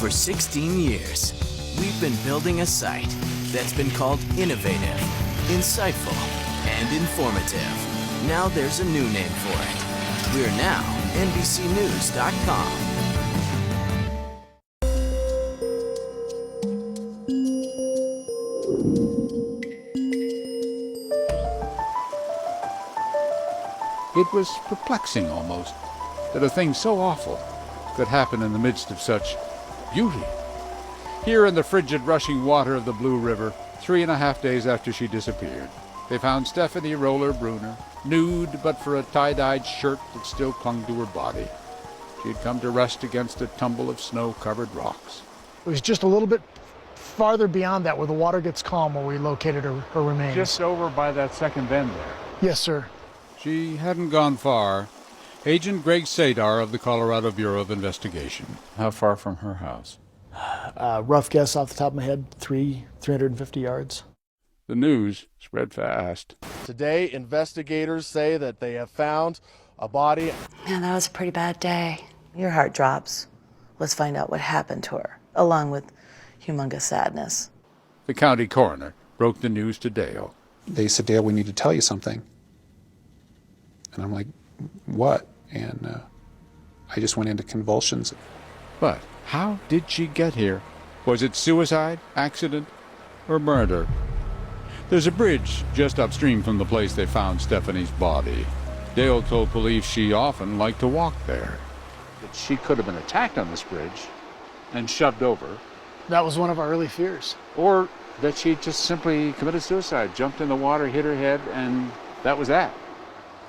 For 16 years, we've been building a site that's been called innovative, insightful, and informative. Now there's a new name for it. We're now NBCNews.com. It was perplexing almost that a thing so awful could happen in the midst of such beauty. Here in the frigid rushing water of the Blue River, 3.5 days after she disappeared, they found Stephanie Roller Bruner, nude but for a tie-dyed shirt that still clung to her body. She had come to rest against a tumble of snow-covered rocks. It was just a little bit farther beyond that where the water gets calm where we located her remains. Just over by that second bend there. Yes, sir. She hadn't gone far. Agent Greg Sadar of the Colorado Bureau of Investigation. How far from her house? Rough guess off the top of my head, 350 yards. The news spread fast. Today, investigators say that they have found a body. Man, that was a pretty bad day. Your heart drops. Let's find out what happened to her, along with humongous sadness. The county coroner broke the news to Dale. They said, Dale, we need to tell you something. And I'm like, what? And I just went into convulsions. But how did she get here? Was it suicide, accident, or murder? There's a bridge just upstream from the place they found Stephanie's body. Dale told police she often liked to walk there. That she could have been attacked on this bridge and shoved over. That was one of our early fears. Or that she just simply committed suicide, jumped in the water, hit her head, and that was that.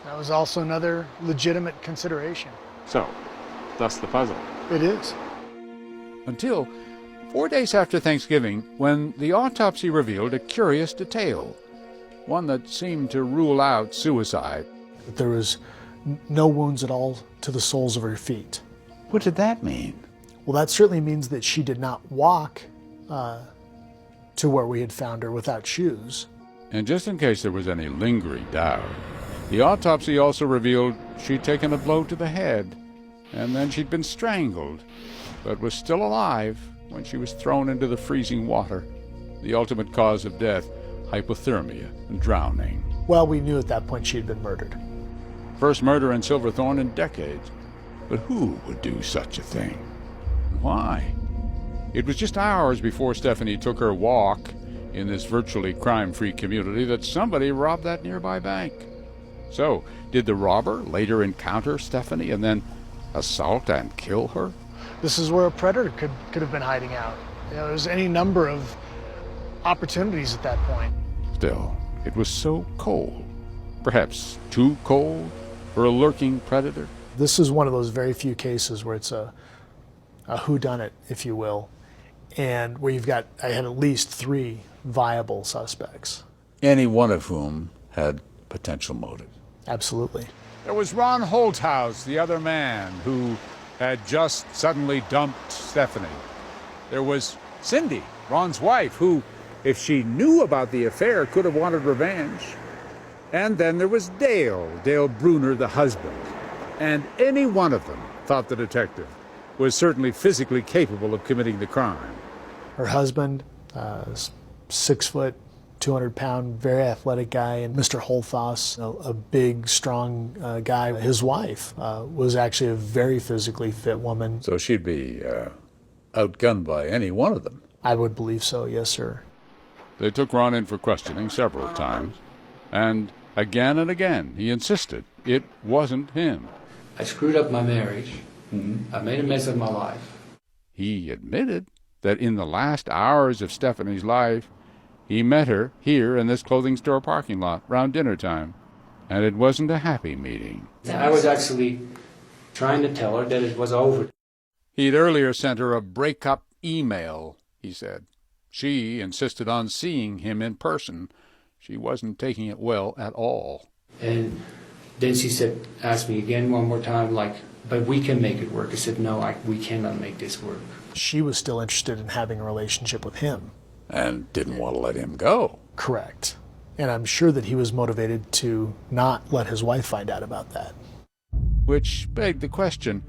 That was also another legitimate consideration. So, thus the puzzle. It is. Until 4 days after Thanksgiving, when the autopsy revealed a curious detail, one that seemed to rule out suicide. There was no wounds at all to the soles of her feet. What did that mean? Well, that certainly means that she did not walk to where we had found her without shoes. And just in case there was any lingering doubt, the autopsy also revealed she'd taken a blow to the head, and then she'd been strangled, but was still alive when she was thrown into the freezing water. The ultimate cause of death, hypothermia and drowning. Well, we knew at that point she had been murdered. First murder in Silverthorne in decades. But who would do such a thing? Why? It was just hours before Stephanie took her walk in this virtually crime-free community that somebody robbed that nearby bank. So, did the robber later encounter Stephanie and then assault and kill her? This is where a predator could have been hiding out. You know, there's any number of opportunities at that point. Still, it was so cold. Perhaps too cold for a lurking predator? This is one of those very few cases where it's a whodunit, if you will, and where I had at least 3 viable suspects. Any one of whom had potential motive. Absolutely. There was Ron Holthouse, the other man, who had just suddenly dumped Stephanie. There was Cindy, Ron's wife, who, if she knew about the affair, could have wanted revenge. And then there was Dale Bruner, the husband. And any one of them, thought the detective, was certainly physically capable of committing the crime. Her husband, 6 foot, 200-pound, very athletic guy, and Mr. Holthouse, a big, strong guy. His wife was actually a very physically fit woman. So she'd be outgunned by any one of them. I would believe so, yes, sir. They took Ron in for questioning several times, and again he insisted it wasn't him. I screwed up my marriage. I made a mess of my life. He admitted that in the last hours of Stephanie's life, he met her here in this clothing store parking lot around dinner time, and it wasn't a happy meeting. I was actually trying to tell her that it was over. He'd earlier sent her a breakup email, he said. She insisted on seeing him in person. She wasn't taking it well at all. And then she asked me again one more time, but we can make it work. I said, no, we cannot make this work. She was still interested in having a relationship with him. And didn't want to let him go. Correct. And I'm sure that he was motivated to not let his wife find out about that. Which begged the question,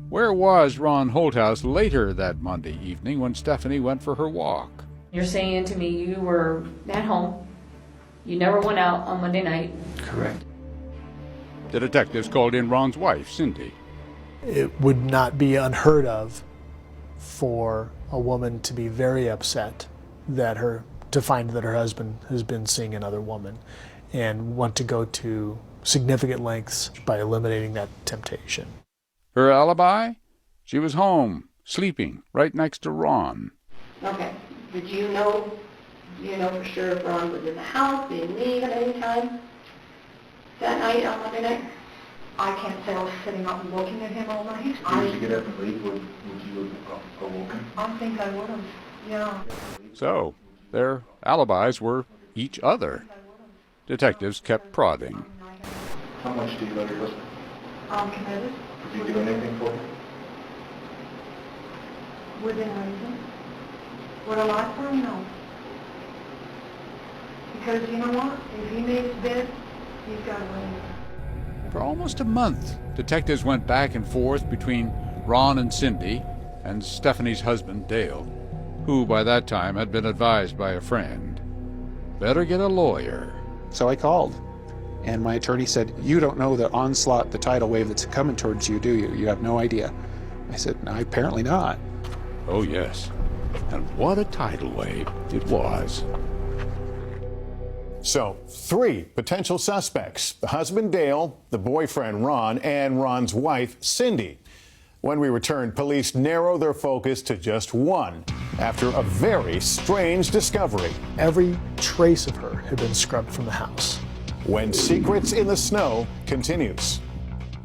Where was Ron Holthouse later that Monday evening when Stephanie went for her walk? You're saying to me you were at home. You never went out on Monday night. Correct. The detectives called in Ron's wife, Cindy. It would not be unheard of for a woman to be very upset to find that her husband has been seeing another woman and want to go to significant lengths by eliminating that temptation. Her alibi? She was home, sleeping, right next to Ron. Okay. Did you know for sure if Ron was in the house, did he leave at any time that night on Monday night? I can't say I was sitting up and looking at him all night. Did you get up and leave? Would you have awoken? I think I would have, yeah. So, their alibis were each other. Detectives kept prodding. How much do you love your husband? I'm committed. Did you do anything for him? Within reason. Would I lie for him? No. Because you know what? If he makes bid, he's got to win. For almost a month, detectives went back and forth between Ron and Cindy and Stephanie's husband, Dale, who by that time had been advised by a friend. Better get a lawyer. So I called, and my attorney said, "You don't know the onslaught, the tidal wave that's coming towards you, do you? You have no idea." I said, "No, apparently not." Oh, yes. And what a tidal wave it was. So, 3 potential suspects: the husband, Dale, the boyfriend, Ron, and Ron's wife, Cindy. When we return, police narrow their focus to just one after a very strange discovery. Every trace of her had been scrubbed from the house. When Secrets in the Snow continues.